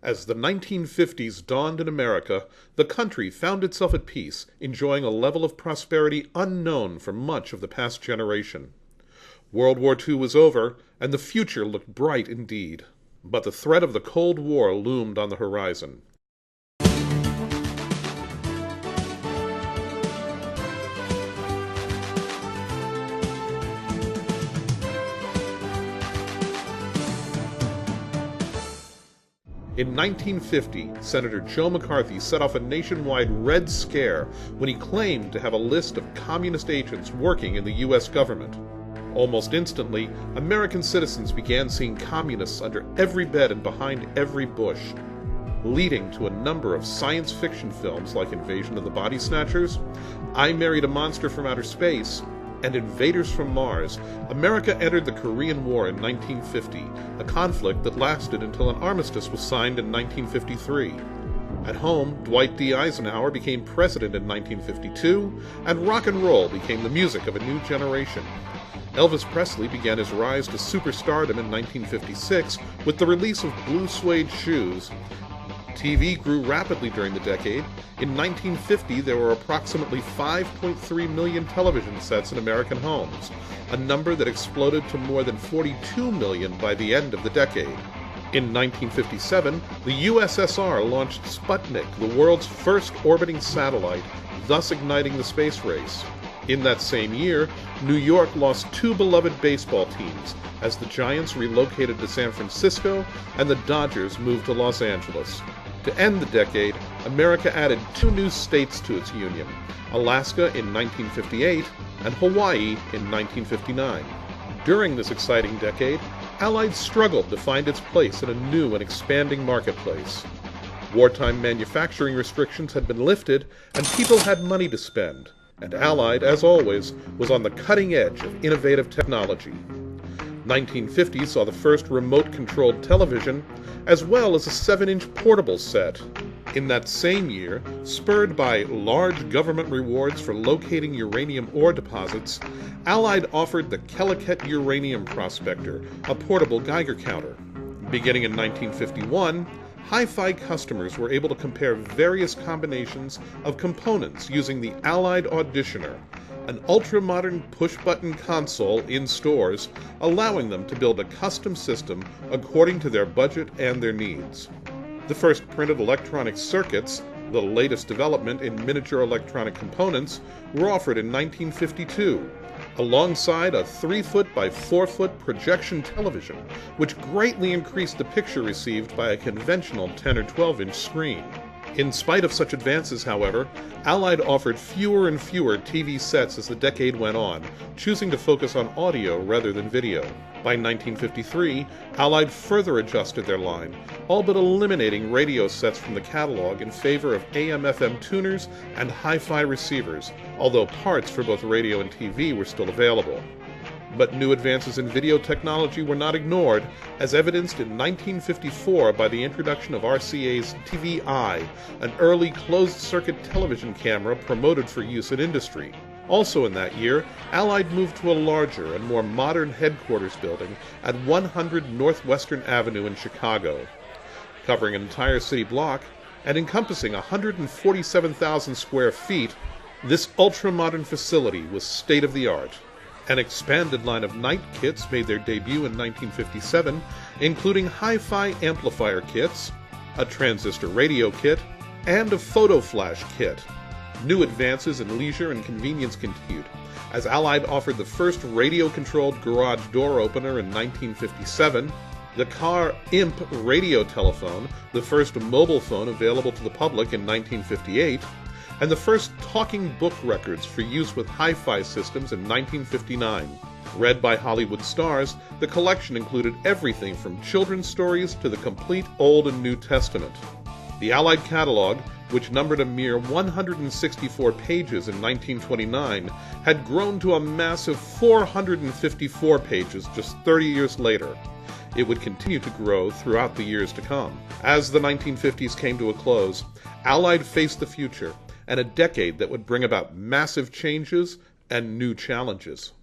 As the 1950s dawned in America, the country found itself at peace, enjoying a level of prosperity unknown for much of the past generation. World War II was over, and the future looked bright indeed. But the threat of the Cold War loomed on the horizon. In 1950, Senator Joe McCarthy set off a nationwide Red Scare when he claimed to have a list of communist agents working in the U.S. government. Almost instantly, American citizens began seeing communists under every bed and behind every bush, leading to a number of science fiction films like Invasion of the Body Snatchers, I Married a Monster from Outer Space, and Invaders from Mars. America entered the Korean War in 1950, a conflict that lasted until an armistice was signed in 1953. At home, Dwight D. Eisenhower became president in 1952, and rock and roll became the music of a new generation. Elvis Presley began his rise to superstardom in 1956 with the release of Blue Suede Shoes. TV grew rapidly during the decade. In 1950, there were approximately 5.3 million television sets in American homes, a number that exploded to more than 42 million by the end of the decade. In 1957, the USSR launched Sputnik, the world's first orbiting satellite, thus igniting the space race. In that same year, New York lost two beloved baseball teams as the Giants relocated to San Francisco and the Dodgers moved to Los Angeles. To end the decade, America added two new states to its union, Alaska in 1958 and Hawaii in 1959. During this exciting decade, Allied struggled to find its place in a new and expanding marketplace. Wartime manufacturing restrictions had been lifted and people had money to spend, and Allied, as always, was on the cutting edge of innovative technology. 1950 saw the first remote-controlled television, as well as a 7-inch portable set. In that same year, spurred by large government rewards for locating uranium ore deposits, Allied offered the Kellicut Uranium Prospector, a portable Geiger counter. Beginning in 1951, hi-fi customers were able to compare various combinations of components using the Allied Auditioner, an ultra-modern push-button console in stores, allowing them to build a custom system according to their budget and their needs. The first printed electronic circuits, the latest development in miniature electronic components, were offered in 1952, alongside a 3-foot by 4-foot projection television, which greatly increased the picture received by a conventional 10 or 12-inch screen. In spite of such advances, however, Allied offered fewer and fewer TV sets as the decade went on, choosing to focus on audio rather than video. By 1953, Allied further adjusted their line, all but eliminating radio sets from the catalog in favor of AM/FM tuners and hi-fi receivers, although parts for both radio and TV were still available. But new advances in video technology were not ignored, as evidenced in 1954 by the introduction of RCA's TV-I, an early closed-circuit television camera promoted for use in industry. Also in that year, Allied moved to a larger and more modern headquarters building at 100 Northwestern Avenue in Chicago. Covering an entire city block and encompassing 147,000 square feet, this ultra-modern facility was state-of-the-art. An expanded line of night kits made their debut in 1957, including hi-fi amplifier kits, a transistor radio kit, and a photo flash kit. New advances in leisure and convenience continued, as Allied offered the first radio-controlled garage door opener in 1957, the Car Imp radio telephone, the first mobile phone available to the public in 1958, and the first talking book records for use with hi-fi systems in 1959. Read by Hollywood stars, the collection included everything from children's stories to the complete Old and New Testament. The Allied catalog, which numbered a mere 164 pages in 1929, had grown to a massive 454 pages just 30 years later. It would continue to grow throughout the years to come. As the 1950s came to a close, Allied faced the future, and a decade that would bring about massive changes and new challenges.